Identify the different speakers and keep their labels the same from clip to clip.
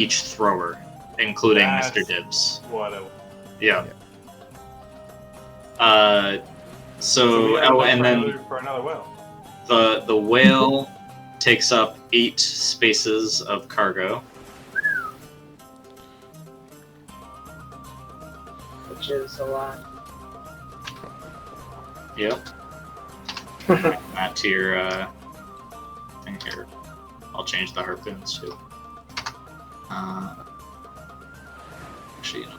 Speaker 1: each thrower, including
Speaker 2: That's
Speaker 1: Mr. Dibs.
Speaker 2: What a...
Speaker 1: Yeah.
Speaker 2: So we have enough
Speaker 1: and then
Speaker 2: for another whale.
Speaker 1: the whale takes up 8 spaces of cargo.
Speaker 3: Which is a lot.
Speaker 1: Yep. That to your thing here. I'll change the harpoons too. Actually, no.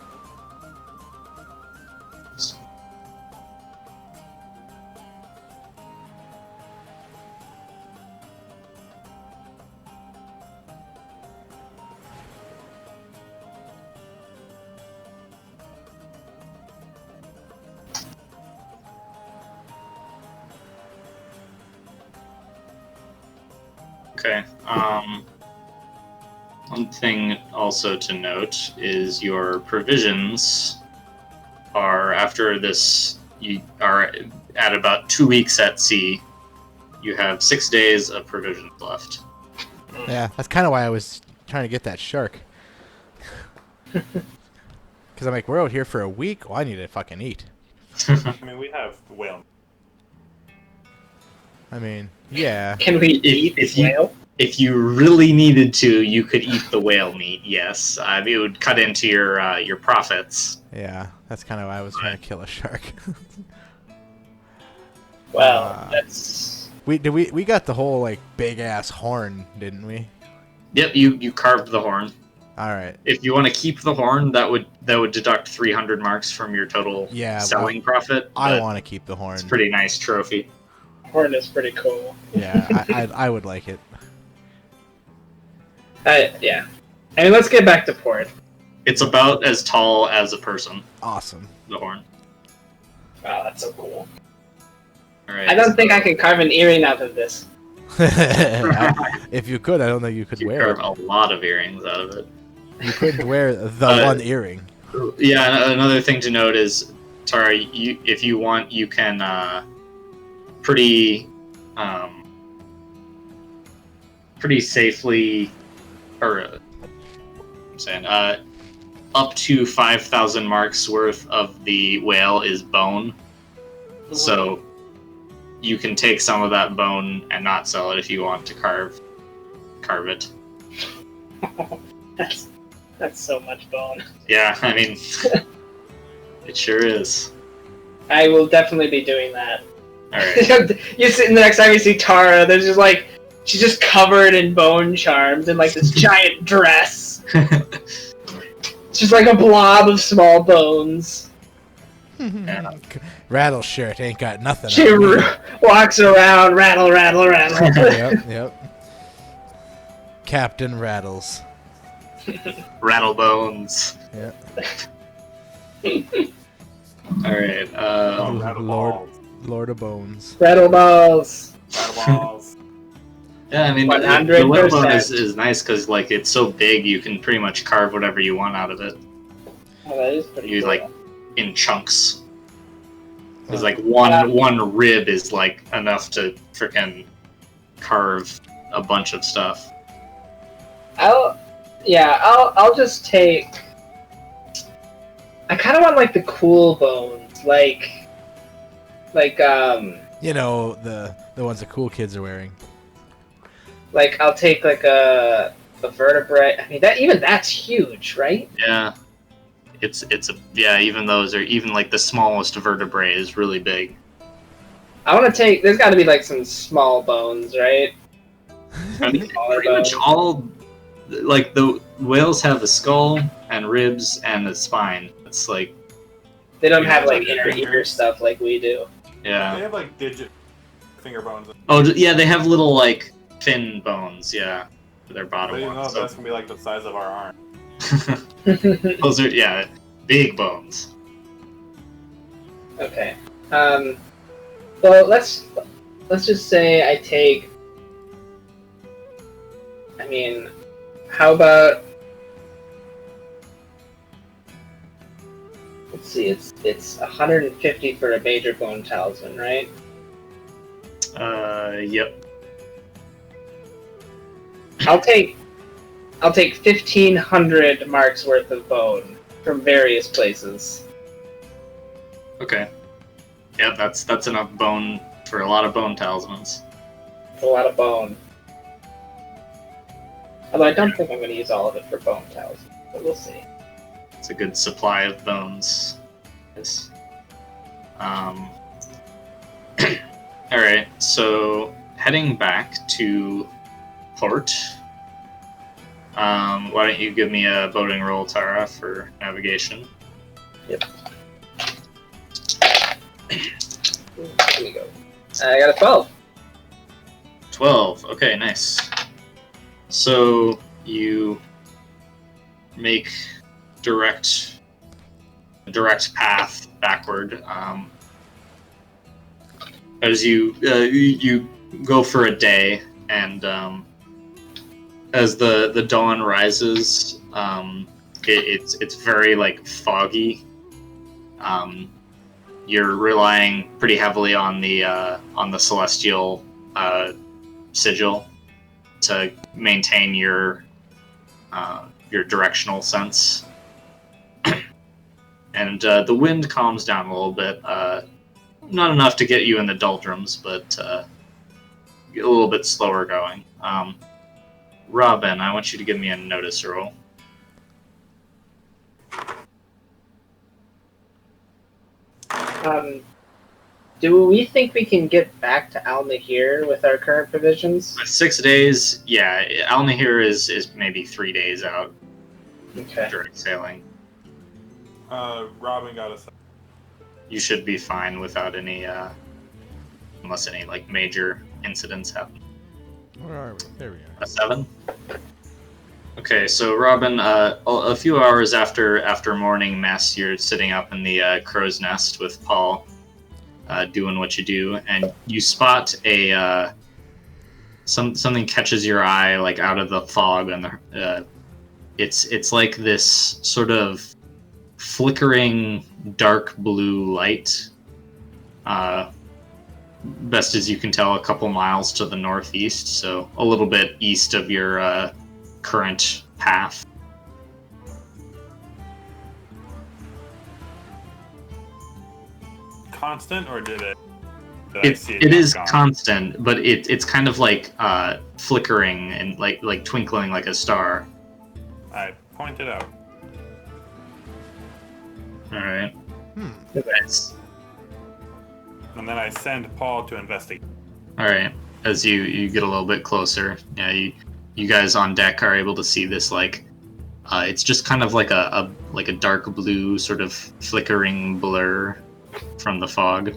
Speaker 1: Okay. One thing also to note is your provisions are, after this, you are at about 2 weeks at sea. You have 6 days of provisions left.
Speaker 4: Yeah, that's kind of why I was trying to get that shark. Because I'm like, we're out here for a week. Well, I need to fucking eat.
Speaker 2: I mean, we have whale.
Speaker 4: I mean, yeah.
Speaker 3: Can we eat this whale?
Speaker 1: If you really needed to, you could eat the whale meat. Yes, it would cut into your profits.
Speaker 4: Yeah, that's kind of why I was trying to kill a shark.
Speaker 3: Well, that's...
Speaker 4: We got the whole like big ass horn, didn't we?
Speaker 1: Yep, you carved the horn.
Speaker 4: All right.
Speaker 1: If you want to keep the horn, that would deduct 300 marks from your total selling profit.
Speaker 4: I want to keep the horn.
Speaker 1: It's a pretty nice trophy.
Speaker 3: Horn is pretty cool.
Speaker 4: Yeah, I would like it.
Speaker 3: Yeah. I mean, let's get back to port.
Speaker 1: It's about as tall as a person.
Speaker 4: Awesome.
Speaker 1: The horn.
Speaker 3: Wow, that's so cool.
Speaker 1: All right.
Speaker 3: I don't think I can carve an earring out of this.
Speaker 4: If you could, I don't know you could wear
Speaker 1: carve a lot of earrings out of it.
Speaker 4: You couldn't wear the one earring.
Speaker 1: Yeah, another thing to note is, Tara, if you want, you can pretty safely, or I'm saying, up to 5,000 marks worth of the whale is bone. So you can take some of that bone and not sell it if you want to carve it.
Speaker 3: That's so much bone.
Speaker 1: Yeah, I mean, it sure is.
Speaker 3: I will definitely be doing that.
Speaker 1: Alright.
Speaker 3: You sit in the next time you see Tara, there's just like, she's just covered in bone charms and like this giant dress. It's just like a blob of small bones.
Speaker 1: Yeah.
Speaker 4: Rattle shirt ain't got nothing.
Speaker 3: She walks around, rattle, rattle, rattle.
Speaker 4: Yep. Captain Rattles.
Speaker 1: Rattle bones.
Speaker 4: Yeah.
Speaker 1: Alright,
Speaker 2: Rattle balls.
Speaker 4: Lord of Bones.
Speaker 3: Rattle balls.
Speaker 2: Rattle balls.
Speaker 1: Yeah, I mean, the
Speaker 3: 100%.
Speaker 1: whale bone is nice because, like, it's so big you can pretty much carve whatever you want out of it.
Speaker 3: Oh, that is pretty
Speaker 1: You
Speaker 3: cool.
Speaker 1: like in chunks. Because like one rib is like enough to frickin' carve a bunch of stuff.
Speaker 3: I'll just take. I kind of want like the cool bones, like
Speaker 4: You know, the ones the cool kids are wearing.
Speaker 3: Like I'll take like a vertebrae. I mean that's huge, right?
Speaker 1: Yeah. Even those are, even like the smallest vertebrae is really big.
Speaker 3: I want to take. There's got to be like some small bones, right?
Speaker 1: I mean, pretty much all, like the whales have a skull and ribs and a spine. It's like
Speaker 3: They don't have like inner ear stuff like we do.
Speaker 1: yeah.
Speaker 2: They have like digit finger bones.
Speaker 1: Oh yeah, they have little like fin bones. Yeah, for their bottom
Speaker 2: But you know
Speaker 1: ones.
Speaker 2: that's gonna be like the size of our arm.
Speaker 1: Those are big bones.
Speaker 3: Okay. Well, let's just say I take. I mean, how about? Let's see. It's 150 for a major bone talisman, right?
Speaker 1: Yep.
Speaker 3: I'll take I'll take 1,500 marks worth of bone from various places.
Speaker 1: Okay. Yeah, that's enough bone for a lot of bone talismans.
Speaker 3: It's a lot of bone. Although I don't think I'm going to use all of it for bone talismans, but we'll see.
Speaker 1: It's a good supply of bones. Yes. Alright, so heading back to port. Why don't you give me a boating roll, Tara, for navigation?
Speaker 3: Yep. Here we go. I got a 12.
Speaker 1: 12. Okay, nice. So you make direct path backward. As you go for a day, and as the dawn rises, it's very like foggy. You're relying pretty heavily on the celestial sigil to maintain your directional sense. And the wind calms down a little bit. Not enough to get you in the doldrums, but a little bit slower going. Robin, I want you to give me a notice roll.
Speaker 3: Do we think we can get back to Al Nahir with our current provisions?
Speaker 1: 6 days, yeah. Al Nahir is maybe 3 days out.
Speaker 3: Okay.
Speaker 1: Direct sailing.
Speaker 2: Robin got us.
Speaker 1: You should be fine without any, unless any like major incidents happen.
Speaker 4: Where are we? There we are.
Speaker 1: A 7. Okay, so Robin, a few hours after morning mess, you're sitting up in the crow's nest with Paul, doing what you do, and you spot a something catches your eye like out of the fog, and it's like this sort of flickering dark blue light. Best as you can tell, a couple miles to the northeast, so a little bit east of your current path.
Speaker 2: Constant, or did I see
Speaker 1: It is
Speaker 2: gone?
Speaker 1: constant, but it's kind of like flickering and like twinkling like a star.
Speaker 2: I pointed out.
Speaker 1: All right. Nice.
Speaker 2: And then I send Paul to investigate.
Speaker 1: All right. As you get a little bit closer, yeah, you guys on deck are able to see this like it's just kind of like a dark blue sort of flickering blur from the fog.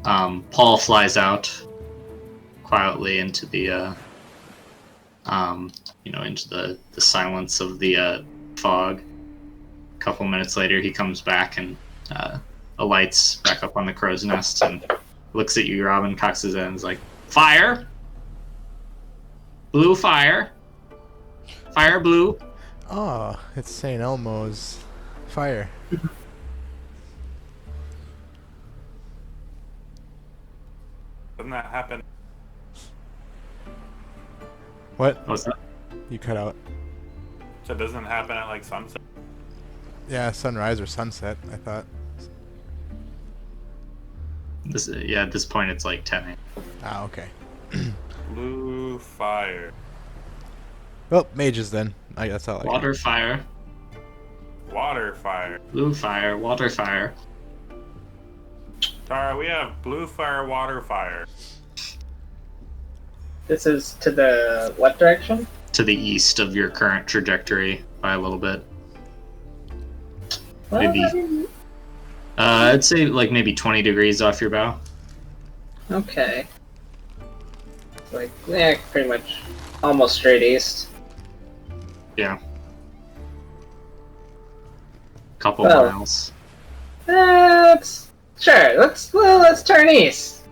Speaker 1: Paul flies out quietly into the into the silence of the fog. A couple minutes later, he comes back and alights back up on the crow's nest and looks at you, Robin, cocks his head and is like, "Fire! Blue fire! Fire blue!"
Speaker 4: Oh, it's St. Elmo's fire.
Speaker 2: Doesn't that happen?
Speaker 4: What?
Speaker 1: What's that?
Speaker 4: You cut out.
Speaker 2: So it doesn't happen at like sunset?
Speaker 4: Yeah, sunrise or sunset, I thought.
Speaker 1: At this point it's like 10 a.m.
Speaker 4: Ah, okay.
Speaker 2: Blue fire.
Speaker 4: Well, mages then. I guess I like
Speaker 1: Water fire,
Speaker 2: Water fire.
Speaker 1: blue fire, water fire.
Speaker 2: Tara, we have blue fire, water fire.
Speaker 3: This is to the what direction?
Speaker 1: To the east of your current trajectory by a little bit.
Speaker 3: Well,
Speaker 1: Maybe. I'd say like maybe 20 degrees off your bow.
Speaker 3: Okay. Like, yeah, pretty much almost straight east.
Speaker 1: Yeah. Couple
Speaker 3: Well.
Speaker 1: miles.
Speaker 3: Let's turn east.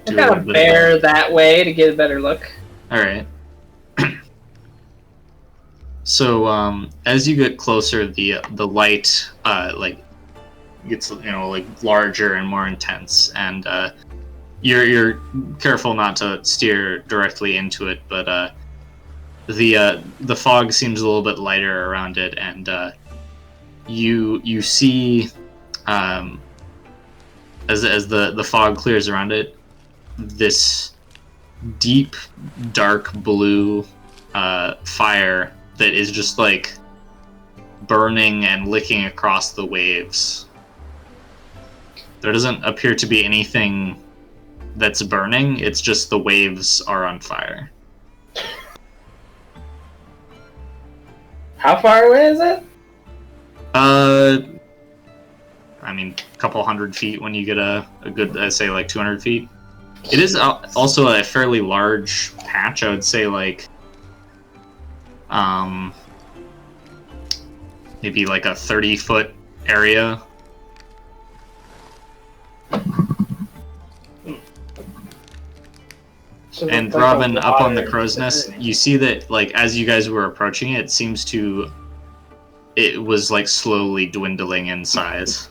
Speaker 1: Do a
Speaker 3: I kind
Speaker 1: little
Speaker 3: of
Speaker 1: bit
Speaker 3: bear that way to get a better look.
Speaker 1: All right. So as you get closer, the light like gets like larger and more intense, and you're careful not to steer directly into it, but the fog seems a little bit lighter around it, and you see as the fog clears around it, this deep dark blue fire that is just like burning and licking across the waves. There doesn't appear to be anything that's burning, it's just the waves are on fire.
Speaker 3: How far away is it?
Speaker 1: I mean, a couple hundred feet when you get a good, I'd say like 200 feet. It is also a fairly large patch, I would say like, maybe like a 30-foot area.
Speaker 3: So
Speaker 1: And
Speaker 3: it's like
Speaker 1: Robin,
Speaker 3: a
Speaker 1: up on the
Speaker 3: water-
Speaker 1: crow's nest, you see that, like, as you guys were approaching it, it was, like, slowly dwindling in size.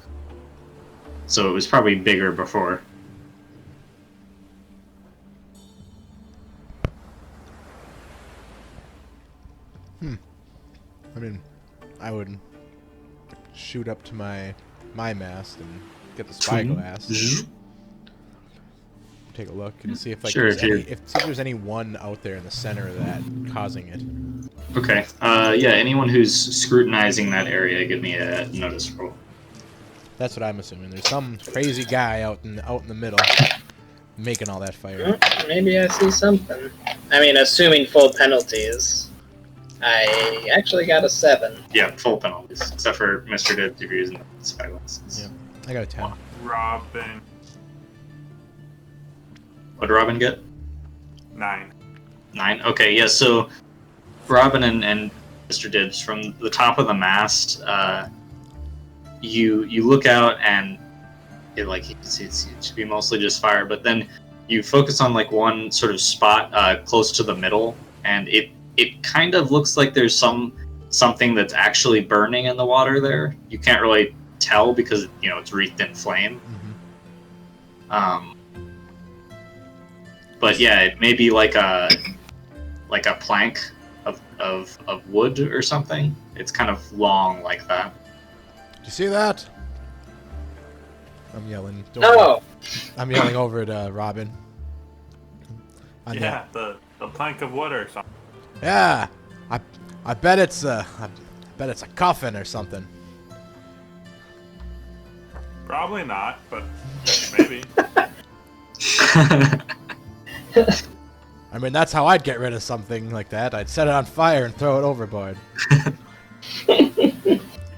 Speaker 1: So it was probably bigger before.
Speaker 4: I mean, I would shoot up to my mast and get the spyglass. Take a look and see if like
Speaker 1: Sure,
Speaker 4: see if there's any one out there in the center of that causing it.
Speaker 1: Okay. Yeah, anyone who's scrutinizing that area, give me a notice roll.
Speaker 4: That's what I'm assuming. There's some crazy guy out in the middle making all that fire.
Speaker 3: Maybe I see something. I mean, assuming full penalties. I actually got a 7.
Speaker 1: Yeah, full penalties, except for Mr. Dibs if you're using the spyglasses.
Speaker 4: Yeah, I got a 10.
Speaker 2: Robin.
Speaker 1: What did Robin get?
Speaker 2: 9.
Speaker 1: 9? Okay, yeah, so Robin and Mr. Dibs, from the top of the mast, you look out and it should be mostly just fire, but then you focus on like one sort of spot close to the middle, and it kind of looks like there's something that's actually burning in the water there. You can't really tell because it's wreathed in flame.
Speaker 4: Mm-hmm.
Speaker 1: But yeah, it may be like a plank of wood or something. It's kind of long like that.
Speaker 4: Did you see that? I'm yelling.
Speaker 3: Oh!
Speaker 4: I'm yelling over at Robin.
Speaker 2: Yeah, the plank of wood or something.
Speaker 4: Yeah, I bet it's a coffin or something.
Speaker 2: Probably not, but maybe.
Speaker 4: I mean, that's how I'd get rid of something like that. I'd set it on fire and throw it overboard.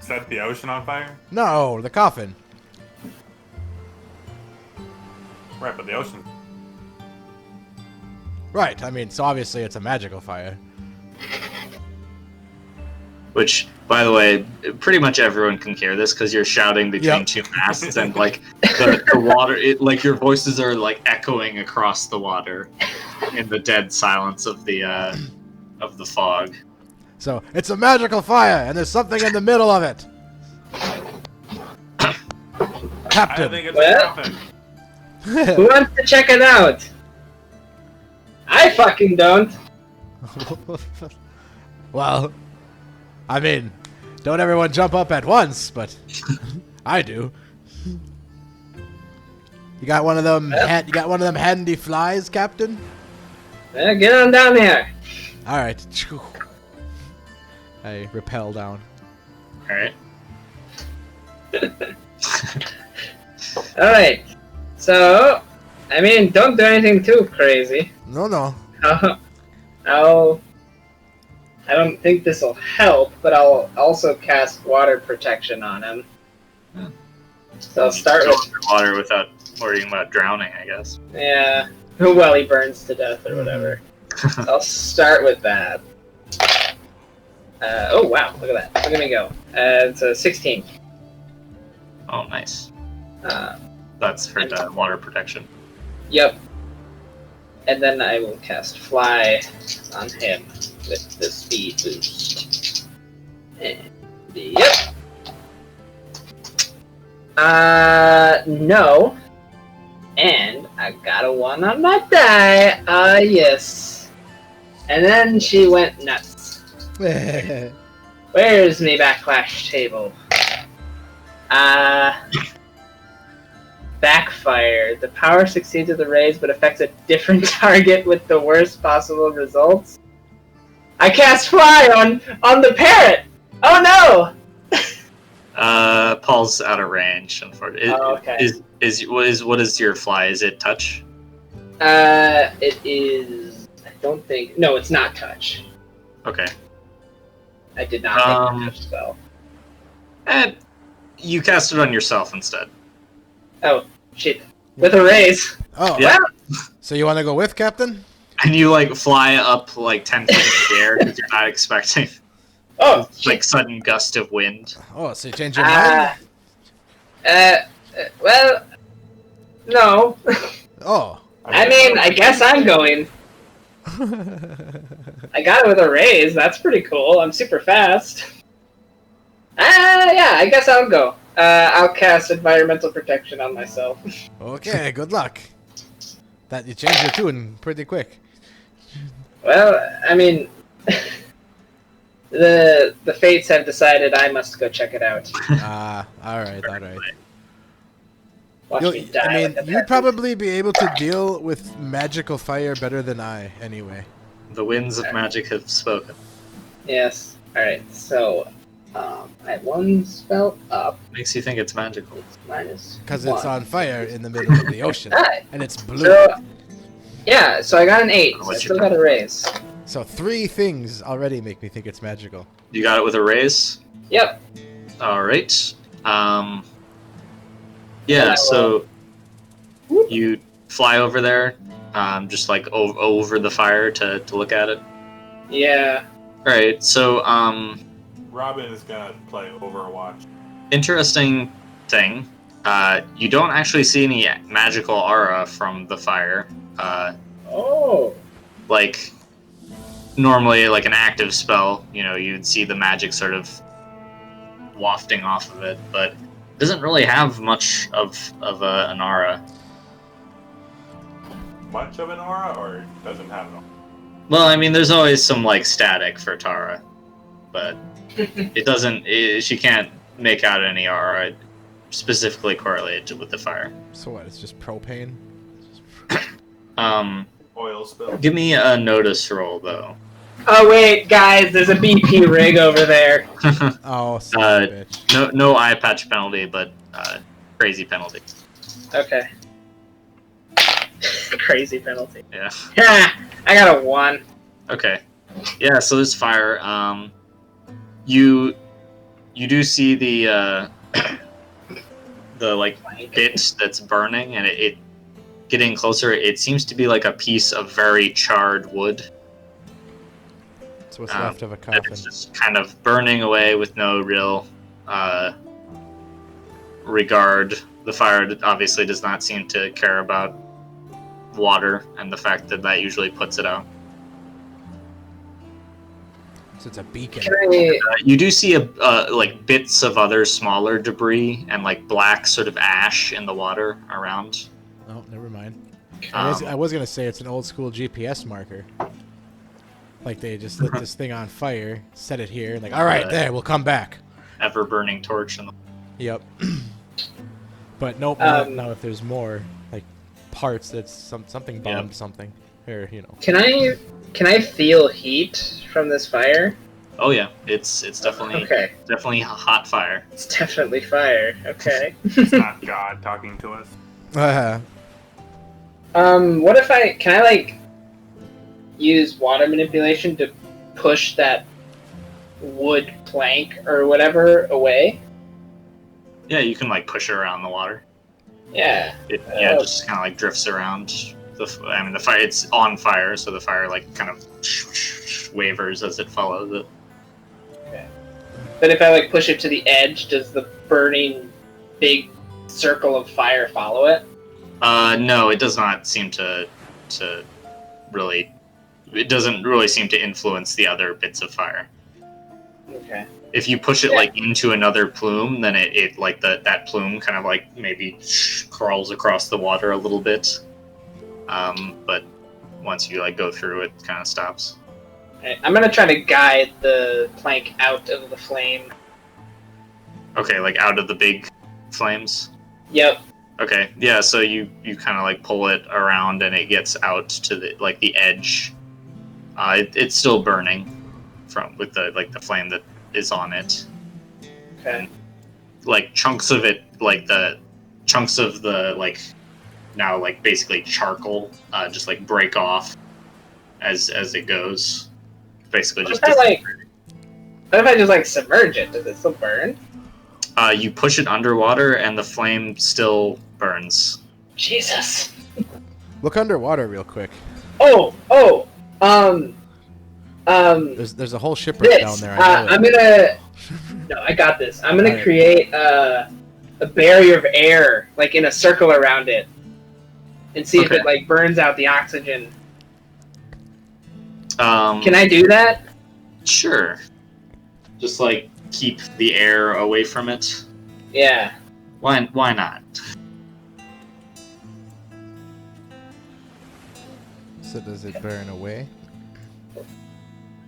Speaker 2: Set the ocean on fire?
Speaker 4: No, the coffin.
Speaker 2: Right, but the ocean.
Speaker 4: Right, I mean, so obviously it's a magical fire.
Speaker 1: Which, by the way, pretty much everyone can hear this because you're shouting between two masts, and like the water, like your voices are like echoing across the water in the dead silence of the fog.
Speaker 4: So, it's a magical fire, and there's something in the middle of it.
Speaker 2: I
Speaker 4: Captain.
Speaker 2: think it's
Speaker 3: What?
Speaker 2: a coffin.
Speaker 3: Who wants to check it out? I fucking don't.
Speaker 4: Well, I mean, don't everyone jump up at once, but I do. You got one of them? You got one of them handy flies, Captain?
Speaker 3: Get on down here.
Speaker 4: All right. I rappel down.
Speaker 1: All right.
Speaker 3: All right. So, I mean, don't do anything too crazy.
Speaker 4: No.
Speaker 3: I don't think this will help, but I'll also cast water protection on him. So I'll start with
Speaker 1: water without worrying about drowning, I guess.
Speaker 3: yeah. Well, he burns to death or whatever. I'll start with that. Oh wow! Look at that. Look at me go. It's a 16.
Speaker 1: Oh, nice.
Speaker 3: Uh,
Speaker 1: That's for the water protection.
Speaker 3: Yep. And then I will cast Fly on him with the speed boost. And yep. No. And I got a 1 on my die. Yes. And then she went nuts. Where's me backlash table? Backfire. The power succeeds with the raise, but affects a different target with the worst possible results. I cast fly on the parrot. Oh no!
Speaker 1: Paul's out of range. Unfortunately,
Speaker 3: Okay.
Speaker 1: What is your fly? Is it touch?
Speaker 3: It is. I don't think. No, it's not touch.
Speaker 1: Okay.
Speaker 3: I did not make the touch spell.
Speaker 1: And you cast it on yourself instead.
Speaker 3: Oh shit! With a raise.
Speaker 4: Oh,
Speaker 1: Yeah.
Speaker 4: So you want to go with Captain?
Speaker 1: And you like fly up like 10 feet in the air because you're not expecting
Speaker 3: Oh,
Speaker 1: like sudden gust of wind.
Speaker 4: Oh, so you change your mind?
Speaker 3: Well, no.
Speaker 4: Oh.
Speaker 3: I mean, I guess I'm going. I got it with a raise. That's pretty cool. I'm super fast. Yeah, I guess I'll go. I'll cast environmental protection on myself.
Speaker 4: Okay, good luck. That you changed your tune pretty quick.
Speaker 3: Well, I mean, the fates have decided I must go check it out.
Speaker 4: All right.
Speaker 3: Watch me die.
Speaker 4: I mean,
Speaker 3: like a
Speaker 4: you'd
Speaker 3: peasant.
Speaker 4: probably be able to deal with magical fire better than I, anyway.
Speaker 1: The winds of magic have spoken.
Speaker 3: Yes. All right. So, I have one spell up.
Speaker 1: Makes you think it's magical.
Speaker 3: It's minus
Speaker 4: Because
Speaker 3: one.
Speaker 4: it's on fire in the middle of the ocean.
Speaker 3: Alright.
Speaker 4: And it's blue.
Speaker 3: So, yeah. So I got an 8. So I
Speaker 1: What's
Speaker 3: still
Speaker 1: your
Speaker 3: got a raise.
Speaker 4: So 3 things already make me think it's magical.
Speaker 1: You got it with a raise.
Speaker 3: Yep.
Speaker 1: All right. Yeah. So you fly over there, just like over the fire to look at it.
Speaker 3: Yeah.
Speaker 1: All right. So
Speaker 2: Robin is gonna play Overwatch.
Speaker 1: interesting thing. You don't actually see any magical aura from the fire.
Speaker 3: Oh.
Speaker 1: Like normally, like an active spell, you'd see the magic sort of wafting off of it, but it doesn't really have much of an aura.
Speaker 2: Much of an aura, or doesn't have an aura?
Speaker 1: Well, I mean, there's always some like static for Tara, but it doesn't. She can't make out any aura specifically correlated with the fire.
Speaker 4: So what, it's just propane?
Speaker 2: Oil spill.
Speaker 1: Give me a notice roll though.
Speaker 3: Oh wait, guys, there's a BP rig over there.
Speaker 4: Oh, son of a bitch.
Speaker 1: No eye patch penalty, but crazy penalty.
Speaker 3: Okay. Crazy penalty.
Speaker 1: Yeah.
Speaker 3: Yeah, I got a 1.
Speaker 1: Okay. Yeah. So this fire. You do see the the like bit that's burning, and it getting closer. It seems to be like a piece of very charred wood.
Speaker 4: It's what's left of a
Speaker 1: And
Speaker 4: coffin.
Speaker 1: it's just kind of burning away with no real regard. The fire obviously does not seem to care about water and the fact that usually puts it out.
Speaker 4: So it's a beacon.
Speaker 3: Can I,
Speaker 1: You do see like bits of other smaller debris and like black sort of ash in the water around.
Speaker 4: Oh, never mind.
Speaker 1: Um,
Speaker 4: I was going to say it's an old school GPS marker. Like they just lit this thing on fire, set it here, like, all right, there, we'll come back.
Speaker 1: Ever burning torch in the
Speaker 4: Yep. But nope, now if there's more, like, parts that's something bombed something. Or,
Speaker 3: can I feel heat from this fire?
Speaker 1: Oh yeah, it's definitely
Speaker 3: Okay.
Speaker 1: definitely a hot fire.
Speaker 3: It's definitely fire. Okay.
Speaker 2: It's not God talking to us.
Speaker 3: What if can I like use water manipulation to push that wood plank or whatever away?
Speaker 1: Yeah, you can like push it around the water.
Speaker 3: Yeah.
Speaker 1: It just kind of like drifts around. The fire, it's on fire, so the fire like kind of wavers as it follows it.
Speaker 3: Okay. But if I like push it to the edge, does the burning big circle of fire follow it?
Speaker 1: No, it does not seem to really. It doesn't really seem to influence the other bits of fire.
Speaker 3: Okay.
Speaker 1: If you push it like into another plume, then it like that plume kind of like maybe crawls across the water a little bit. But once you like go through, it kind of stops.
Speaker 3: Alright, I'm gonna try to guide the plank out of the flame.
Speaker 1: Okay, like out of the big flames.
Speaker 3: Yep.
Speaker 1: Okay, yeah. So you kind of like pull it around, and it gets out to the edge. It's still burning with the flame that is on it.
Speaker 3: Okay.
Speaker 1: Like chunks of it, like the chunks of the now basically charcoal, just like break off as it goes. Basically,
Speaker 3: What
Speaker 1: just
Speaker 3: if I just submerge it? Does it still burn?
Speaker 1: you push it underwater, and the flame still burns.
Speaker 3: Jesus.
Speaker 4: Look underwater real quick.
Speaker 3: Oh.
Speaker 4: There's a whole shipwreck down there. I know
Speaker 3: I'm gonna. No, I got this. I'm gonna create a barrier of air, like in a circle around it, and see if it burns out the oxygen. Can I do that?
Speaker 1: Sure. Just keep the air away from it.
Speaker 3: Yeah.
Speaker 1: Why not?
Speaker 4: So does it burn away?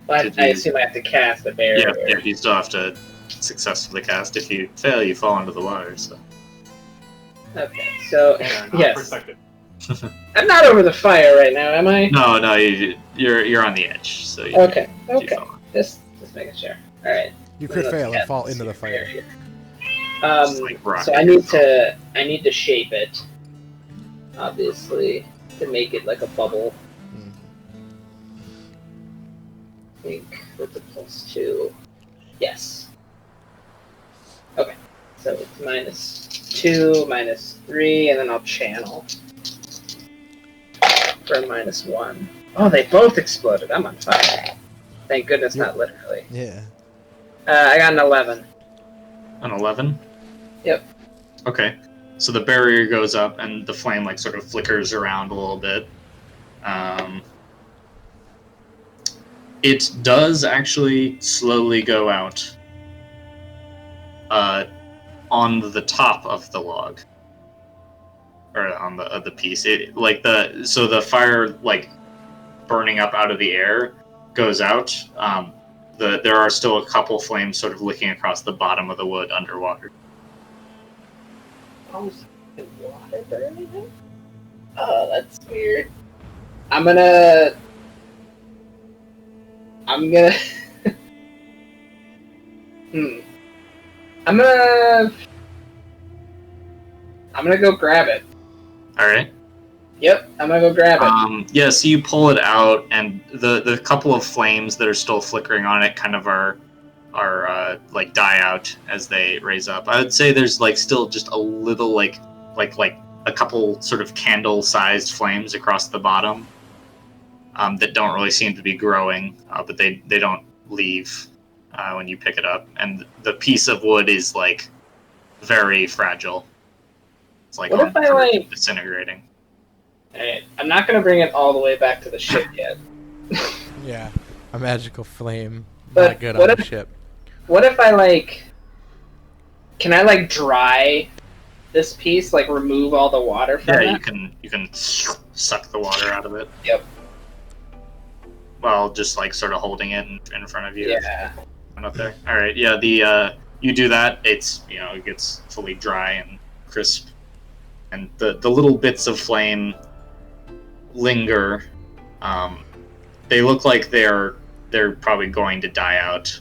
Speaker 3: But I assume I have to cast a barrier.
Speaker 1: Yeah, you still have to successfully cast. If you fail, you fall into the water. So.
Speaker 3: Okay, so yes.
Speaker 2: Protected.
Speaker 3: I'm not over the fire right now, am I?
Speaker 1: No, you're on the edge. So
Speaker 3: okay. Just making sure. All right.
Speaker 4: You could fail and fall into the fire.
Speaker 3: So I need to shape it, obviously, to make it like a bubble. I think that's a +2. Yes. Okay. So it's -2, -3, and then I'll channel for -1. Oh, they both exploded. I'm on fire. Thank goodness, not literally.
Speaker 4: Yeah.
Speaker 3: I got an 11.
Speaker 1: An 11?
Speaker 3: Yep.
Speaker 1: Okay. So the barrier goes up, and the flame sort of flickers around a little bit. It does actually slowly go out on the top of the log, or on the piece. So the fire burning up out of the air goes out. There are still a couple flames sort of licking across the bottom of the wood underwater.
Speaker 3: Oh, is water burning? Oh, that's weird. I'm gonna I'm gonna go grab it.
Speaker 1: All right.
Speaker 3: Yep, I'm gonna go grab it.
Speaker 1: Yeah, so you pull it out, and the couple of flames that are still flickering on it kind of are die out as they raise up. I would say there's still just a little like a couple sort of candle-sized flames across the bottom that don't really seem to be growing, but they don't leave when you pick it up. And the piece of wood is very fragile. It's
Speaker 3: what if I
Speaker 1: disintegrating.
Speaker 3: Alright, I'm not gonna bring it all the way back to the ship yet.
Speaker 4: Yeah, a magical flame.
Speaker 3: But
Speaker 4: not good on the ship.
Speaker 3: What if I can I dry this piece, remove all the water from it?
Speaker 1: Yeah, you can suck the water out of it.
Speaker 3: Yep.
Speaker 1: While just sort of holding it in front of you.
Speaker 3: Yeah.
Speaker 1: Up there. All right. Yeah. You do that. It's it gets fully dry and crisp, and the little bits of flame linger. They look like they're probably going to die out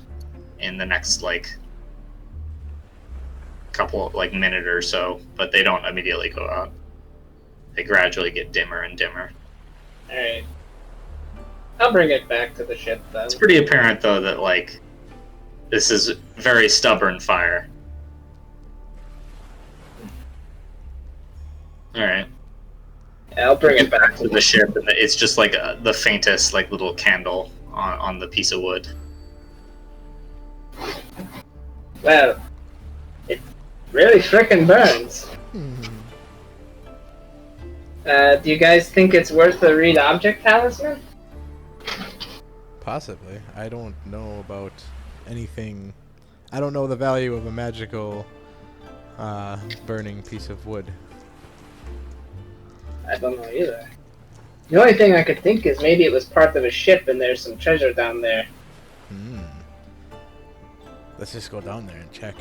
Speaker 1: in the next couple minute or so, but they don't immediately go out. They gradually get dimmer and dimmer.
Speaker 3: All right. I'll bring it back to the ship then.
Speaker 1: It's pretty apparent though that this is very stubborn fire. All right.
Speaker 3: Yeah, I'll bring it back
Speaker 1: to the ship, and it's just the faintest little candle on the piece of wood.
Speaker 3: Well, it really frickin' burns. Do you guys think it's worth the read object talisman?
Speaker 4: Possibly. I don't know about anything. I don't know the value of a magical burning piece of wood.
Speaker 3: I don't know either. The only thing I could think is maybe it was part of a ship and there's some treasure down there.
Speaker 4: Let's just go down there and check.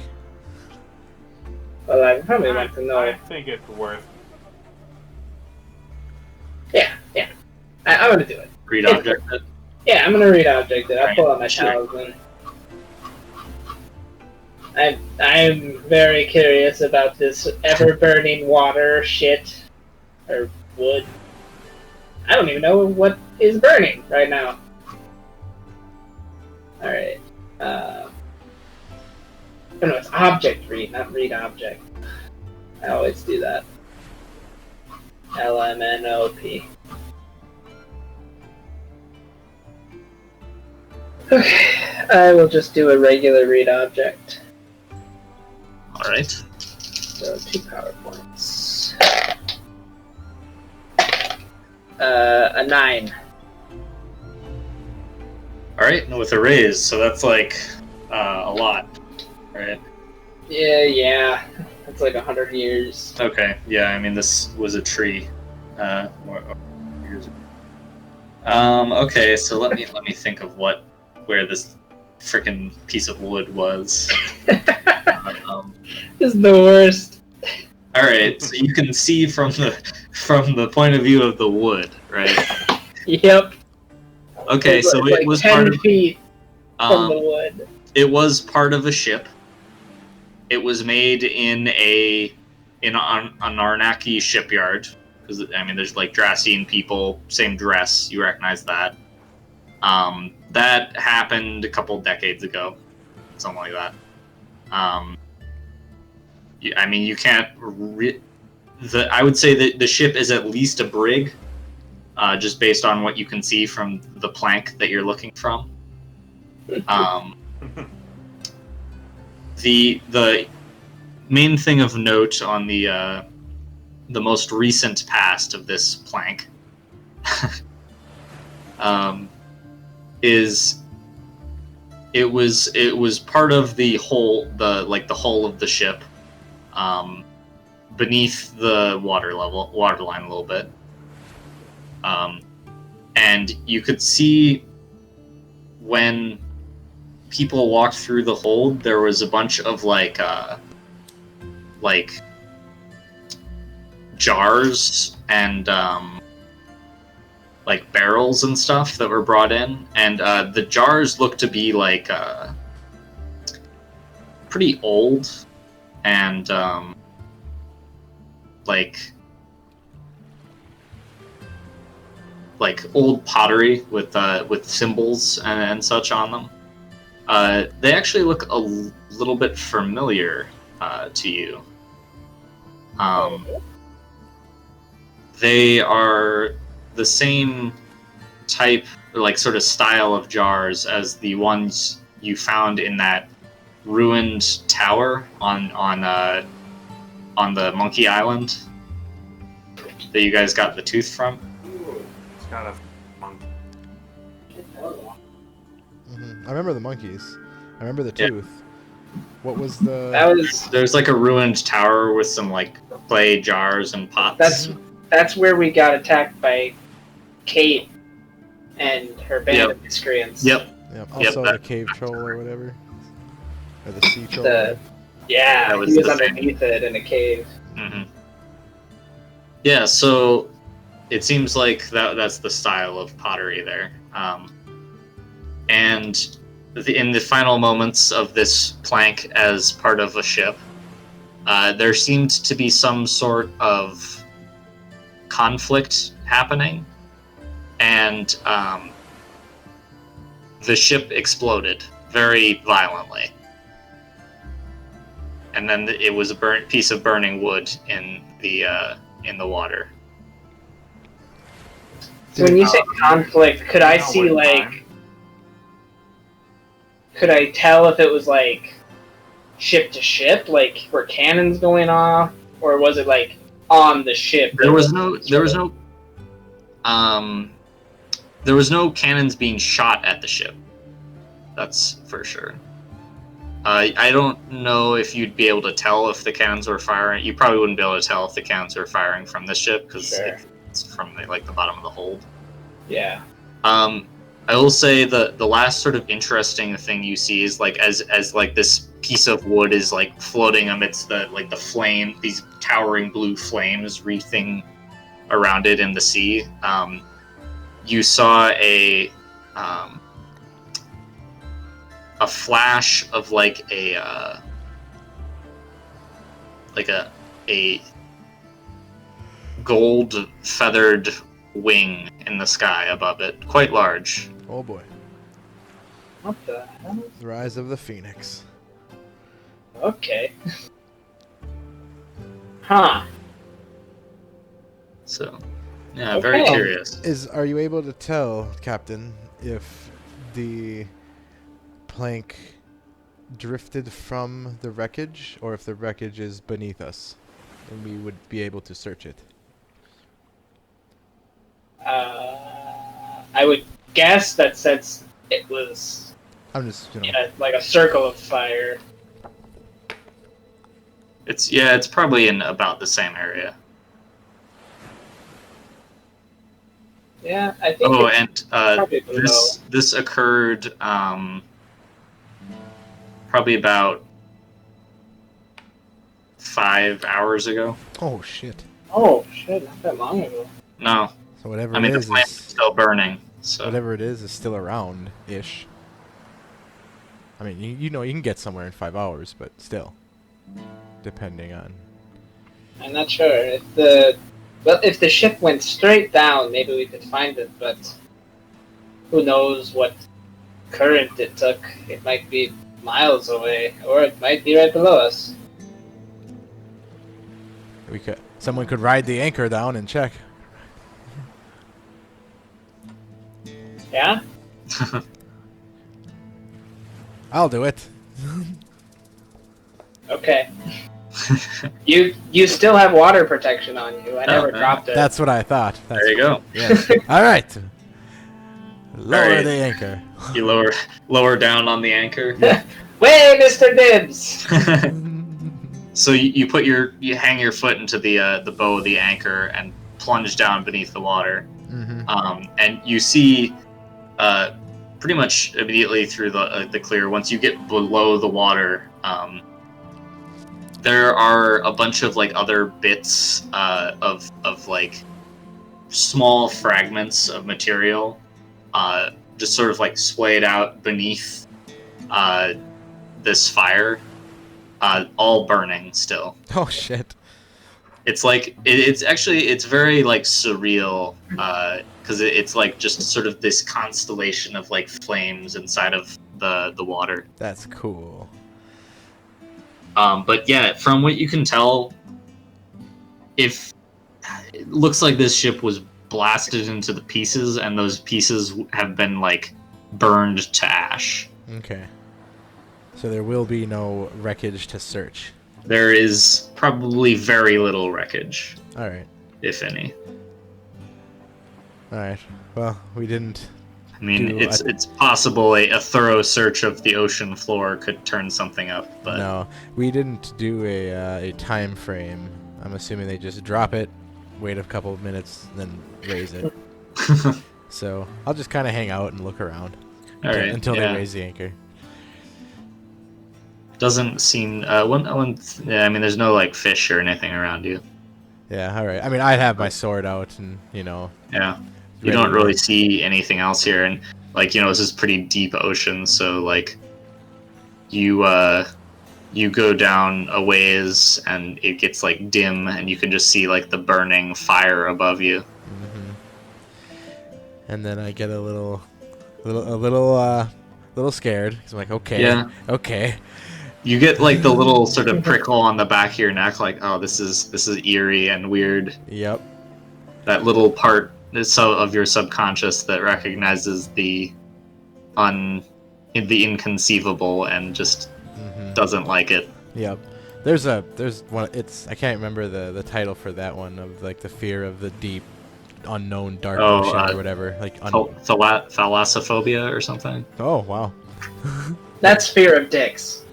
Speaker 3: Well, I probably want to know.
Speaker 2: I think it's worth.
Speaker 3: Yeah. I'm gonna do it.
Speaker 1: Read object.
Speaker 3: Yeah, I'm gonna read object it. I'll
Speaker 1: Right,
Speaker 3: pull out my
Speaker 1: sure.
Speaker 3: talisman. I'm very curious about this ever-burning water shit. Or wood. I don't even know what is burning right now. Alright. Oh no, it's object read, not read object. I always do that. LMNOP. Okay, I will just do a regular read object.
Speaker 1: Alright.
Speaker 3: So 2 power points. A 9.
Speaker 1: Alright, with a raise, so that's like a lot. Right?
Speaker 3: Yeah. That's like 100 years.
Speaker 1: Okay, yeah, I mean, this was a tree. More years ago. Okay, so let me think of where this freaking piece of wood was.
Speaker 3: This is the worst.
Speaker 1: All right, so you can see from the point of view of the wood, right?
Speaker 3: Yep.
Speaker 1: Okay, so
Speaker 3: It's
Speaker 1: it was
Speaker 3: 10
Speaker 1: part of
Speaker 3: feet from the wood.
Speaker 1: it was part of a ship. It was made in an Arnaki shipyard, because I mean, there's like Dracian people, same dress. You recognize that. That happened a couple decades ago, something like that. I mean, you can't. I would say that the ship is at least a brig, just based on what you can see from the plank that you're looking from. The main thing of note on the most recent past of this plank is it was part of the hull, the hull of the ship, beneath the waterline a little bit, and you could see when people walked through the hold, there was a bunch of like jars and like barrels and stuff that were brought in, and the jars looked to be like pretty old and like old pottery with symbols and such on them. They actually look a little bit familiar to you. They are the same type, like sort of style of jars as the ones you found in that ruined tower on the Monkey Island that you guys got the tooth from.
Speaker 2: It's got a monkey.
Speaker 4: I remember the monkeys. I remember the tooth. What was the?
Speaker 1: There's like a ruined tower with some like clay jars and pots.
Speaker 3: That's where we got attacked by Kate and her band of miscreants.
Speaker 1: Yep.
Speaker 4: Also the cave troll or whatever, or the sea troll.
Speaker 3: He was underneath it in a cave.
Speaker 1: Mm-hmm. Yeah, so it seems like that's the style of pottery there. And in the final moments of this plank as part of a ship, there seemed to be some sort of conflict happening, and the ship exploded very violently. And then it was a burnt piece of burning wood in the water.
Speaker 3: So when you say conflict, could I see could I tell if it was like ship to ship, like were cannons going off, or was it like on the ship?
Speaker 1: There was no cannons being shot at the ship. That's for sure. I don't know if you'd be able to tell if the cannons were firing. You probably wouldn't be able to tell if the cannons were firing from this ship, because It's from the bottom of the hold.
Speaker 3: Yeah.
Speaker 1: I will say the last sort of interesting thing you see is as this piece of wood is floating amidst the flame, these towering blue flames wreathing around it in the sea. You saw a flash of a gold feathered wing in the sky above it, quite large.
Speaker 4: Oh boy.
Speaker 3: What the hell?
Speaker 4: The rise of the phoenix.
Speaker 3: Okay. Huh.
Speaker 1: So, yeah, very
Speaker 3: Okay.
Speaker 1: curious.
Speaker 4: Are you able to tell, Captain, if the plank drifted from the wreckage, or if the wreckage is beneath us, and we would be able to search it?
Speaker 3: I would guess that since it was
Speaker 4: I'm just,
Speaker 3: like a circle of fire.
Speaker 1: It's probably in about the same area.
Speaker 3: Yeah, I think.
Speaker 1: Oh,
Speaker 3: it's
Speaker 1: and
Speaker 3: probably below.
Speaker 1: this occurred probably about 5 hours ago.
Speaker 4: Oh shit.
Speaker 3: Oh shit! Not that long ago.
Speaker 1: No,
Speaker 4: So whatever
Speaker 1: I mean
Speaker 4: it
Speaker 1: the
Speaker 4: is,
Speaker 1: flames are still burning. So
Speaker 4: whatever it is still around ish. I mean, you can get somewhere in 5 hours, but still, depending on.
Speaker 3: I'm not sure if the ship went straight down, maybe we could find it, but who knows what current it took? It might be miles away, or it might be right below us.
Speaker 4: Someone could ride the anchor down and check.
Speaker 3: Yeah.
Speaker 4: I'll do it.
Speaker 3: Okay. You still have water protection on you. I never
Speaker 1: Okay.
Speaker 3: dropped it.
Speaker 4: That's what I thought.
Speaker 1: there you go.
Speaker 4: Yes. All right. Lower
Speaker 1: Alright.
Speaker 4: the anchor.
Speaker 1: You lower down on the anchor.
Speaker 3: Way, Mr. Dibs.
Speaker 1: So you hang your foot into the bow of the anchor and plunge down beneath the water.
Speaker 4: Mm-hmm.
Speaker 1: And you see pretty much immediately through the clear, once you get below the water, there are a bunch of other bits of small fragments of material just sort of splayed out beneath this fire, all burning still.
Speaker 4: Oh shit.
Speaker 1: It's it's very surreal because it's just sort of this constellation of flames inside of the water.
Speaker 4: That's cool.
Speaker 1: But yeah, from what you can tell, it looks like this ship was blasted into the pieces, and those pieces have been burned to ash.
Speaker 4: Okay. So there will be no wreckage to search.
Speaker 1: There is probably very little wreckage,
Speaker 4: All right.
Speaker 1: if any.
Speaker 4: All right. Well, we didn't.
Speaker 1: I mean, it's possible a thorough search of the ocean floor could turn something up, but
Speaker 4: No, we didn't do a time frame. I'm assuming they just drop it, wait a couple of minutes, then raise it. So I'll just kind of hang out and look around until they raise the anchor.
Speaker 1: Doesn't seem I mean, there's no fish or anything around you.
Speaker 4: Yeah. All right. I mean, I'd have my sword out, and
Speaker 1: Yeah. You
Speaker 4: ready
Speaker 1: don't
Speaker 4: to
Speaker 1: really
Speaker 4: go.
Speaker 1: see anything else here, and this is pretty deep ocean, so you go down a ways and it gets dim, and you can just see the burning fire above you.
Speaker 4: Mm-hmm. And then I get a little scared because I'm like, okay.
Speaker 1: You get the little sort of prickle on the back of your neck, oh, this is eerie and weird.
Speaker 4: Yep.
Speaker 1: That little part of your subconscious that recognizes the inconceivable and just doesn't like it.
Speaker 4: Yep. There's one. I can't remember the title for that one, of the fear of the deep, unknown dark ocean or whatever.
Speaker 1: Thalassophobia or something.
Speaker 4: Oh wow.
Speaker 3: That's fear of dicks.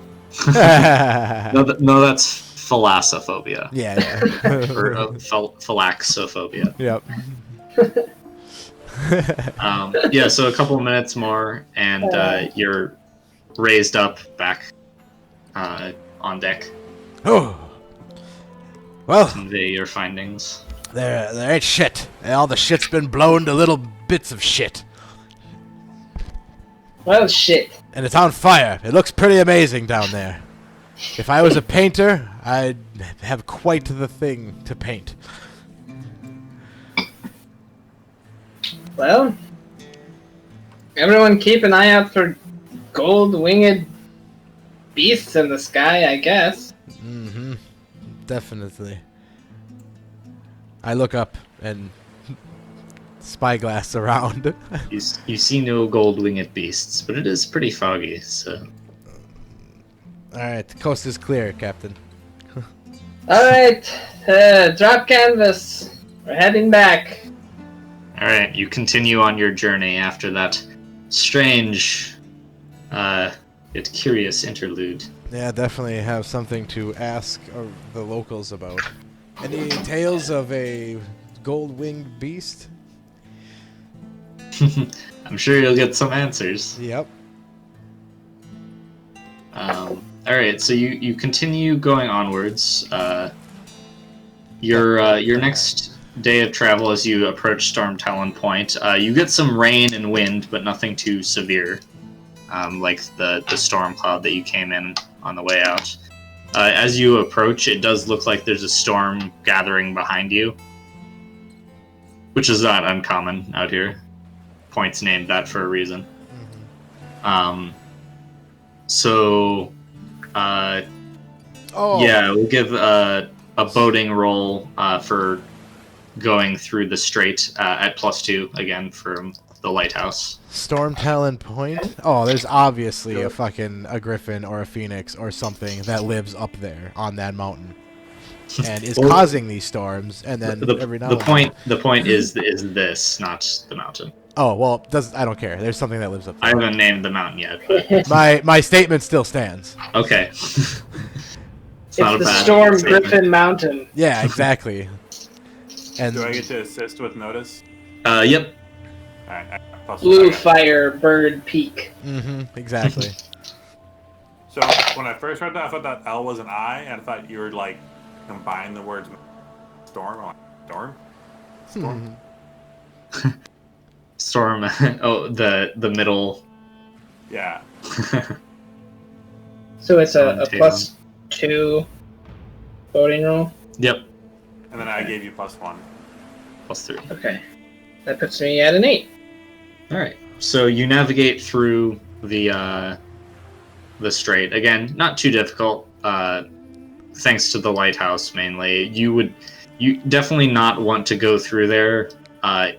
Speaker 1: No, that's Thalassophobia.
Speaker 4: Yeah.
Speaker 1: Or philaxophobia.
Speaker 4: Yep.
Speaker 1: Yeah, so a couple minutes more, and you're raised up back on deck.
Speaker 4: Oh. Well,
Speaker 1: Convey your findings.
Speaker 4: there ain't shit. All the shit's been blown to little bits of shit.
Speaker 3: Well, shit.
Speaker 4: And it's on fire. It looks pretty amazing down there. If I was a painter, I'd have quite the thing to paint.
Speaker 3: Well, everyone keep an eye out for gold-winged beasts in the sky, I guess.
Speaker 4: Mm-hmm. Definitely. I look up and spyglass around.
Speaker 1: You see no gold-winged beasts, but it is pretty foggy, so...
Speaker 4: Alright, the coast is clear, Captain.
Speaker 3: Alright, drop canvas. We're heading back.
Speaker 1: Alright, you continue on your journey after that strange, yet curious interlude.
Speaker 4: Yeah, definitely have something to ask the locals about. Any tales of a gold-winged beast?
Speaker 1: I'm sure you'll get some answers.
Speaker 4: Yep.
Speaker 1: Alright, so you continue going onwards. Your next day of travel as you approach Storm Talon Point, you get some rain and wind, but nothing too severe, like the storm cloud that you came in on the way out. As you approach, it does look like there's a storm gathering behind you, which is not uncommon out here. Point's named that for a reason. So, yeah, we'll give a boating roll for going through the strait at +2 again from the lighthouse.
Speaker 4: Storm Talon Point? Oh, there's obviously a griffin or a phoenix or something that lives up there on that mountain and is causing these storms. And then
Speaker 1: the point is this, not the mountain.
Speaker 4: Oh well, I don't care. There's something that lives up there.
Speaker 1: I haven't named the mountain yet. But...
Speaker 4: my statement still stands.
Speaker 1: Okay.
Speaker 3: It's
Speaker 1: not
Speaker 3: the
Speaker 1: a bad
Speaker 3: Storm
Speaker 1: statement.
Speaker 3: Griffin Mountain.
Speaker 4: Yeah, exactly. And
Speaker 2: Do I get to assist with notice?
Speaker 1: Yep.
Speaker 2: Alright,
Speaker 3: Blue Fire Bird Peak.
Speaker 4: Mm-hmm. Exactly.
Speaker 2: So when I first read that, I thought that L was an I, and I thought you were like combine the words storm. I'm like, storm? Storm?
Speaker 1: Storm. Oh, the middle.
Speaker 2: Yeah.
Speaker 3: So it's a
Speaker 1: Talon.
Speaker 3: +2 boating roll.
Speaker 1: Yep.
Speaker 2: And then I gave you +1.
Speaker 1: +3.
Speaker 3: Okay. That puts me at an 8.
Speaker 1: All right. So you navigate through the strait again. Not too difficult. Thanks to the lighthouse mainly. You definitely not want to go through there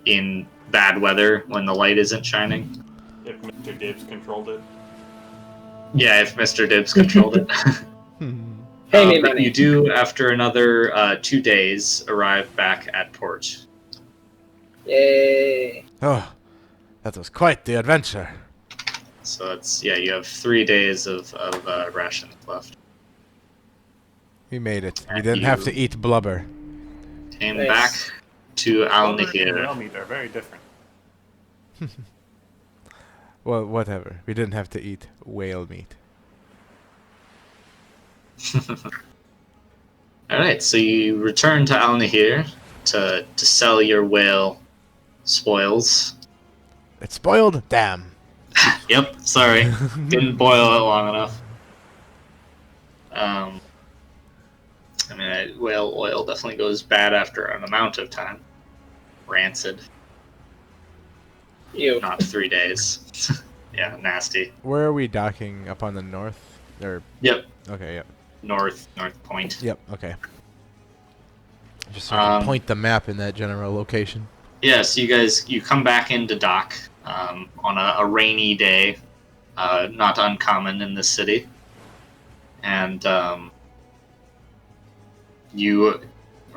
Speaker 1: in bad weather when the light isn't shining.
Speaker 2: If Mr. Dibs controlled it.
Speaker 1: Yeah, if Mr. Dibs controlled it.
Speaker 3: Pay me
Speaker 1: but
Speaker 3: money.
Speaker 1: you do, after another 2 days, arrive back at port.
Speaker 3: Yay.
Speaker 4: Oh, that was quite the adventure.
Speaker 1: So you have 3 days of rations left.
Speaker 4: We made it. We
Speaker 1: And
Speaker 4: didn't have
Speaker 1: you-
Speaker 4: to eat blubber.
Speaker 1: Came
Speaker 3: Nice.
Speaker 1: back to Al
Speaker 2: Blubber and whale
Speaker 1: Nahir.
Speaker 2: meat are very different.
Speaker 4: Well, whatever. We didn't have to eat whale meat.
Speaker 1: Alright, so you return to Al Nahir to sell your whale spoils.
Speaker 4: It's spoiled? Damn.
Speaker 1: Yep, sorry. Didn't boil it long enough. Whale oil definitely goes bad after an amount of time. Rancid.
Speaker 3: You.
Speaker 1: Not 3 days. Yeah, nasty.
Speaker 4: Where are we docking? Up on the north? Or
Speaker 1: Yep,
Speaker 4: okay, yep.
Speaker 1: North Point.
Speaker 4: Yep, okay. Just so I can point the map in that general location.
Speaker 1: Yeah, so you come back into dock on a rainy day, not uncommon in this city, and you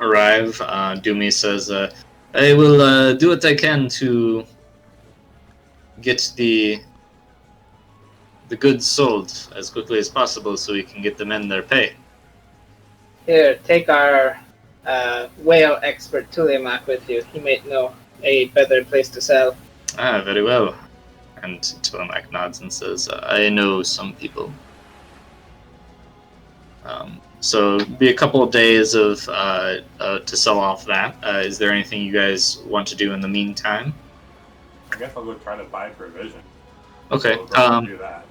Speaker 1: arrive. Doomy says, "I will do what I can to get the goods sold as quickly as possible, so we can get the men their pay."
Speaker 3: Here, take our whale expert Tulimak with you. He might know a better place to sell.
Speaker 1: Ah, very well. And Tillamak nods and says, I know some people. So it'll be a couple of days of to sell off that. Is there anything you guys want to do in the meantime?
Speaker 2: I guess I'll go try to buy provision.
Speaker 1: Okay.
Speaker 2: So do that.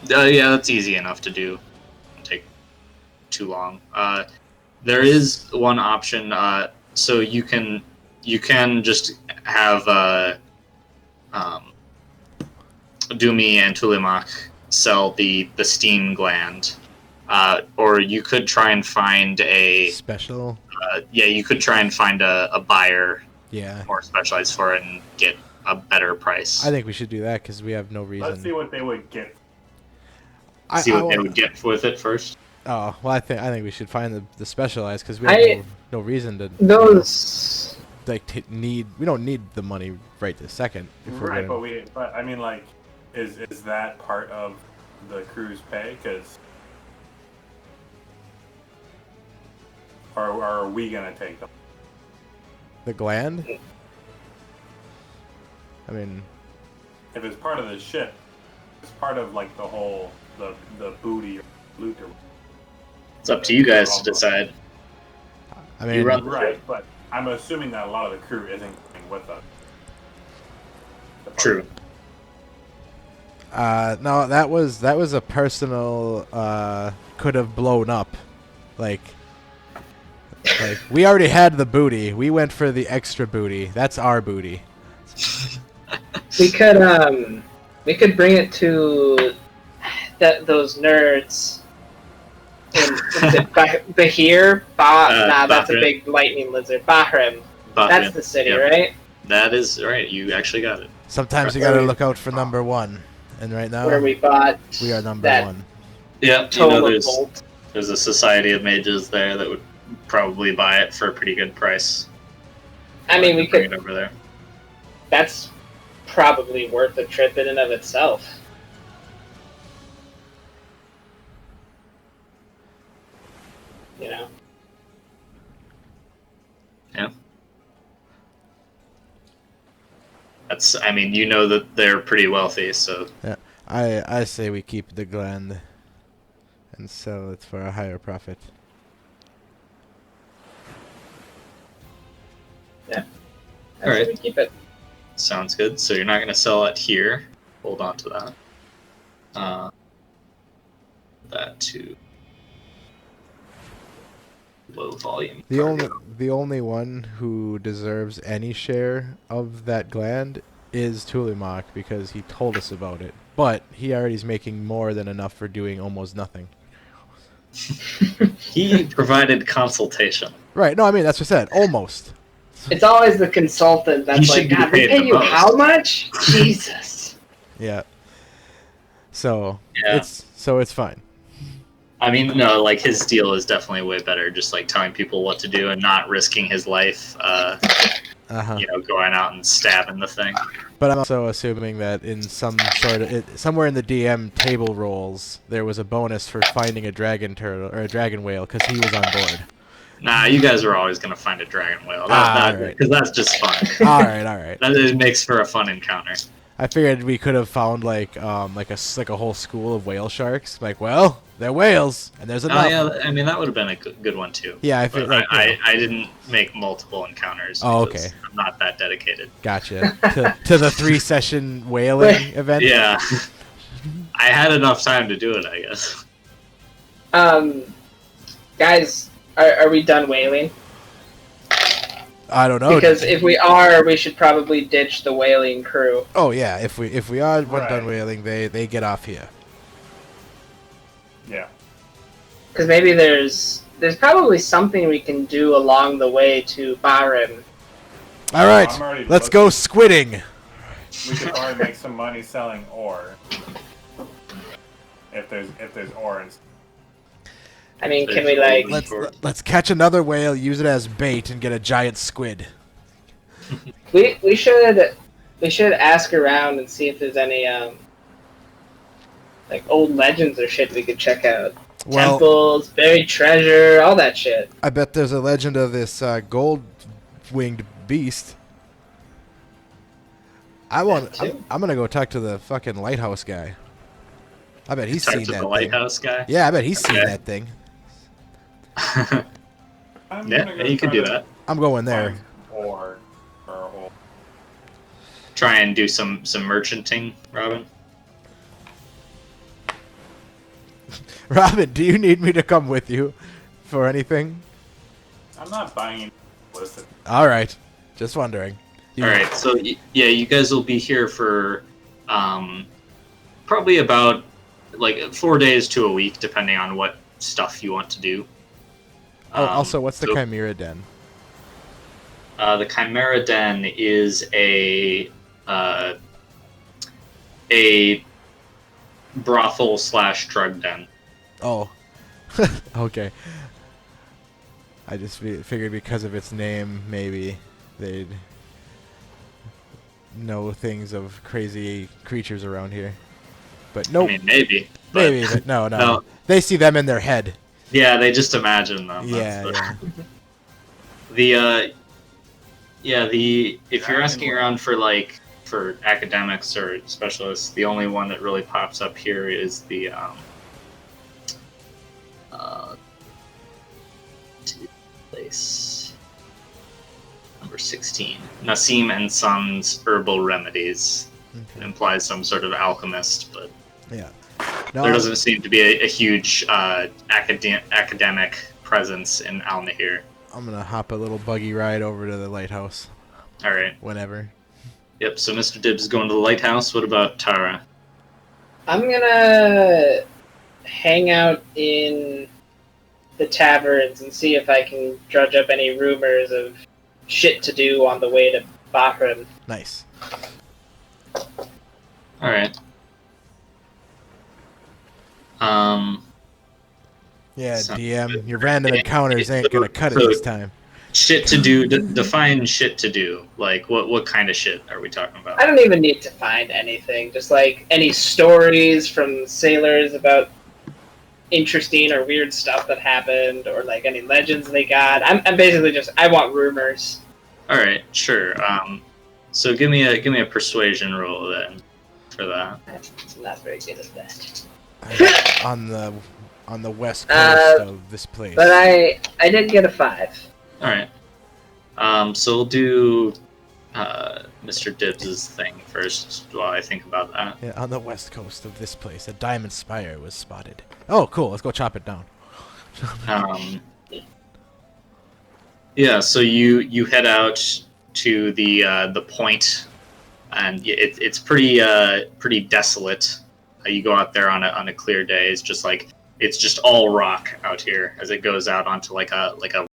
Speaker 1: Yeah, that's easy enough to do. Won't take too long. There is one option. So you can just have Dumi and Tulimak sell the steam gland, or you could try and find a
Speaker 4: Special.
Speaker 1: you could try and find a buyer
Speaker 4: Yeah.
Speaker 1: more specialized for it and get a better price.
Speaker 4: I think we should do that because we have no reason.
Speaker 2: Let's see what they would get.
Speaker 1: See what they would get with it first.
Speaker 4: Oh well, I think we should find the specialized because we have no reason to
Speaker 3: Those.
Speaker 4: need. We don't need the money right this second. If we're
Speaker 2: Right,
Speaker 4: gonna...
Speaker 2: but I mean, like, is that part of the crew's pay? Because, or are we gonna take them?
Speaker 4: The gland. I mean,
Speaker 2: If it's part of the ship, it's part of like the whole the booty or loot or.
Speaker 1: It's up to you guys to decide.
Speaker 4: I mean,
Speaker 1: You run-
Speaker 2: Right, but I'm assuming that a lot of the crew isn't coming with us.
Speaker 1: True.
Speaker 4: No, that was a personal. Could have blown up, like we already had the booty. We went for the extra booty. That's our booty.
Speaker 3: We could bring it to those nerds. Bahir? That's a
Speaker 1: Bahrim.
Speaker 3: big lightning lizard. Bahrim. That's the city,
Speaker 1: Yep.
Speaker 3: right?
Speaker 1: That is right. You actually got it.
Speaker 4: Sometimes you gotta look out for number one, and right now
Speaker 3: Where we bought
Speaker 4: we are number
Speaker 3: that
Speaker 4: one.
Speaker 1: Yeah,
Speaker 3: total bolt.
Speaker 1: there's a society of mages there that would probably buy it for a pretty good price.
Speaker 3: I mean, we
Speaker 1: bring
Speaker 3: could.
Speaker 1: it over there.
Speaker 3: That's probably worth a trip in and of itself. You know.
Speaker 1: Yeah. That's. I mean, you know that they're pretty wealthy, so
Speaker 4: Yeah, I say we keep the gland and sell it for a higher profit.
Speaker 3: That's
Speaker 1: Alright.
Speaker 3: we keep it.
Speaker 1: sounds good. So you're not going to sell it here. Hold on to that. That to low volume.
Speaker 4: The only one who deserves any share of that gland is Tulimak because he told us about it. But he already is making more than enough for doing almost nothing.
Speaker 1: He provided consultation.
Speaker 4: Right? No, I mean that's what I said. Almost.
Speaker 3: It's always the consultant
Speaker 1: He
Speaker 3: that's
Speaker 1: should
Speaker 3: like,
Speaker 1: be
Speaker 3: God, they
Speaker 1: paid
Speaker 3: pay
Speaker 1: the
Speaker 3: you
Speaker 1: most."
Speaker 3: how much? Jesus.
Speaker 4: Yeah. So
Speaker 1: Yeah.
Speaker 4: it's fine.
Speaker 1: I mean, no, like his deal is definitely way better. Just like telling people what to do and not risking his life. Going out and stabbing the thing.
Speaker 4: But I'm also assuming that in some sort of somewhere in the DM table roles there was a bonus for finding a dragon turtle or a dragon whale because he was on board.
Speaker 1: Nah, you guys are always gonna find a dragon whale.
Speaker 4: Alright.
Speaker 1: Because that's just fun.
Speaker 4: All right.
Speaker 1: That it makes for a fun encounter.
Speaker 4: I figured we could have found like a whole school of whale sharks. Like, well, they're whales, and there's enough.
Speaker 1: Oh yeah, I mean that would have been a good one too.
Speaker 4: Yeah, I
Speaker 1: But
Speaker 4: feel like
Speaker 1: I didn't make multiple encounters.
Speaker 4: Oh,
Speaker 1: because
Speaker 4: okay.
Speaker 1: I'm not that dedicated.
Speaker 4: Gotcha. to the 3-session whaling event.
Speaker 1: Yeah, I had enough time to do it, I guess.
Speaker 3: Guys, are we done whaling?
Speaker 4: I don't know.
Speaker 3: Because if we are, we should probably ditch the whaling crew.
Speaker 4: Oh yeah, if we are
Speaker 2: Right.
Speaker 4: done whaling, they get off here.
Speaker 2: Yeah.
Speaker 3: Because maybe there's probably something we can do along the way to Bahrim.
Speaker 4: All
Speaker 2: I'm
Speaker 4: right,
Speaker 2: already
Speaker 4: let's go squidding.
Speaker 2: We could probably make some money selling ore. If there's ore and
Speaker 3: I mean, can we like?
Speaker 4: Let's catch another whale, use it as bait, and get a giant squid.
Speaker 3: We should ask around and see if there's any like old legends or shit we could check out.
Speaker 4: Well,
Speaker 3: temples, buried treasure, all that shit.
Speaker 4: I bet there's a legend of this gold-winged beast. I'm gonna go talk to the fucking lighthouse guy. I bet he's
Speaker 1: Talk
Speaker 4: seen
Speaker 1: to
Speaker 4: that
Speaker 1: the
Speaker 4: thing.
Speaker 1: lighthouse guy.
Speaker 4: Yeah, I bet he's seen
Speaker 1: Okay.
Speaker 4: that thing.
Speaker 2: I'm
Speaker 1: Yeah,
Speaker 2: gonna go
Speaker 1: you can
Speaker 2: try
Speaker 1: do
Speaker 2: to
Speaker 1: that.
Speaker 4: I'm going there.
Speaker 2: find ore or
Speaker 1: Try and do some merchanting, Robin.
Speaker 4: Robin, do you need me to come with you for anything?
Speaker 2: I'm not buying any. Listen,
Speaker 4: All right, just wondering.
Speaker 1: All right, so yeah, you guys will be here for probably about like 4 days to a week, depending on what stuff you want to do.
Speaker 4: Also, what's the
Speaker 1: so,
Speaker 4: Chimera Den?
Speaker 1: The Chimera Den is a brothel / drug den.
Speaker 4: Oh, okay. I just figured because of its name, maybe they'd know things of crazy creatures around here. But nope.
Speaker 1: I mean, maybe. But
Speaker 4: Maybe, but no.
Speaker 1: No.
Speaker 4: They see them in their head.
Speaker 1: Yeah, they just imagine them.
Speaker 4: Yeah.
Speaker 1: If you're asking around for academics or specialists, the only one that really pops up here is the place number 16, Nassim and Sons Herbal Remedies. It
Speaker 4: Okay.
Speaker 1: implies some sort of alchemist, but
Speaker 4: Yeah.
Speaker 1: there doesn't seem to be a huge academic presence in Al-Nahir.
Speaker 4: I'm gonna hop a little buggy ride over to the lighthouse
Speaker 1: All right.
Speaker 4: whenever.
Speaker 1: Yep. So Mr. Dibbs is going to the lighthouse. What about Tara?
Speaker 3: I'm gonna hang out in the taverns and see if I can drudge up any rumors of shit to do on the way to Bahrain.
Speaker 4: Nice.
Speaker 1: All right.
Speaker 4: Yeah,
Speaker 1: So-
Speaker 4: DM, your random encounters ain't gonna cut it this time.
Speaker 1: Shit to do. Define shit to do. Like what kind of shit are we talking about?
Speaker 3: I don't even need to find anything. Just like any stories from sailors about interesting or weird stuff that happened, or like any legends they got. I'm basically just I want rumors.
Speaker 1: All right, sure. So give me a persuasion roll then for that.
Speaker 3: I'm not very good at that.
Speaker 4: On the west coast of this place.
Speaker 3: But I did get a 5.
Speaker 1: All right. So we'll do Mr. Dibbs's thing first while I think about that.
Speaker 4: Yeah, on the west coast of this place, a diamond spire was spotted. Oh, cool. Let's go chop it down.
Speaker 1: Yeah. So you head out to the point, and it's pretty desolate. You go out there on a clear day. It's just all rock out here as it goes out onto like a